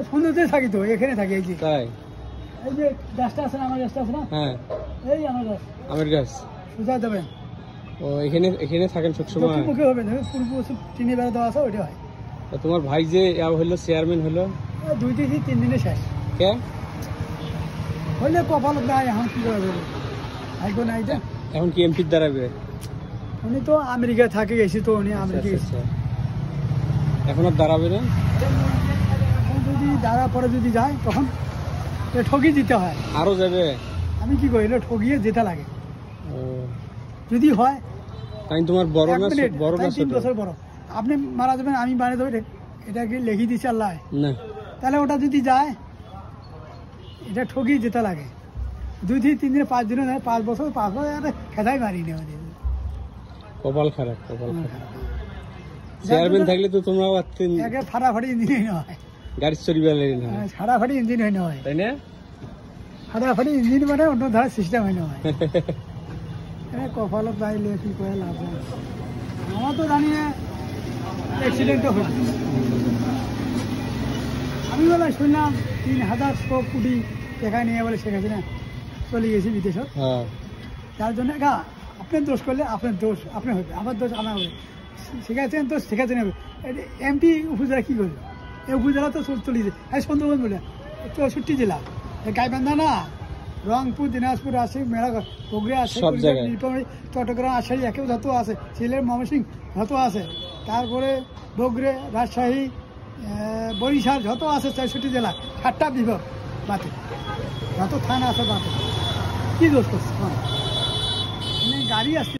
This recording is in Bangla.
সুন্দরতে থাকি তো, এখানে থাকি। এই যে তাই এই যে গাছটা আছে না, আমার গাছটা আছে না, হ্যাঁ এই আমার গাছ, আমের গাছ। সোজা দেবেন। ও এখানে এখানে থাকেন সবসময়? দক্ষিণ মুখে হবে না, পূর্ব টিনে বেড়া দেওয়া আছে, ওইটা হয়। তোমার ভাই যে হলো চেয়ারম্যান হলো 2 থেকে 3 দিনে শেষ কে হইলে কপাল নাই, এখন কি করে ভাগ্য নাই। এখন কি এমপির দাঁড়াবে? উনি তো আমেরিকায় থাকে, গেছি তো উনি আমেরিকা গেছি। এখন আর দাঁড়াবে না? এখন যদি দাঁড়া পরে যদি যায় তখন ঠকি দিতে হয়। আরো যাবে? আমি কি করি, ঠকিয়ে যেতে লাগে যদি হয়। তাই তোমার বড় না বড় না 3 বছর বড়। আপনি মারা যাবেন, আমি বানিয়ে দেবো, এটা কি লিখে দিচ্ছে আল্লাহ না? তাহলে ওটা যদি যায় এটা ঠকিয়ে যেতে লাগে। 2 থেকে 3 দিনে 5 দিনে 5 বছর 5 বছর খেদাই মারিনি আমাদের। কপাল খারাপ, কপাল খারাপ। চেয়ারম্যান থাকলে তো তোমরা একে ফাটাফাটি ইঞ্জিন হয়, গাড়ি চড়িবার লাগে না, ফাটাফাটি ইঞ্জিন হয় না, তাই না? ফাটাফাটি ইঞ্জিন মানে অন্য ধারা সিস্টেম হয় না। কপালত পাইলে কি করে লাভ হয়? আমার তো জানি না অ্যাক্সিডেন্টও হয়েছে। আমি বলে শুনলাম 3,000 কোটি টাকা নিয়ে বলে শেখ হাসিনা চলে গেছি বিদেশত। তার জন্য আপনার দোষ করলে আপনার দোষ আপনার হবে, আমার দোষ আমার হবে। শেখাচ্ছেন তো শেখাচ্ছেন হবে। এমপি উপজেলা কি করলো? এই উপজেলা তো চলে গেছে। সুন্দরবন বলে 64 জেলা, গাইবান্ধা না, রংপুর, দিনাজপুর, রাজশাহী, মেলাঘর, বগুড়া আছে, নীলফামারী, চট্টগ্রাম, রাজশাহী একেও যত আছে, সিলেট, ময়মনসিংহ যত আছে, তারপরে বগুড়া, রাজশাহী, বরিশাল যত আছে 64 জেলা, 7টা বিভাগ বাতে, যত থানা আছে বাতে। কি দোষ করছে? গাড়ি আসছে।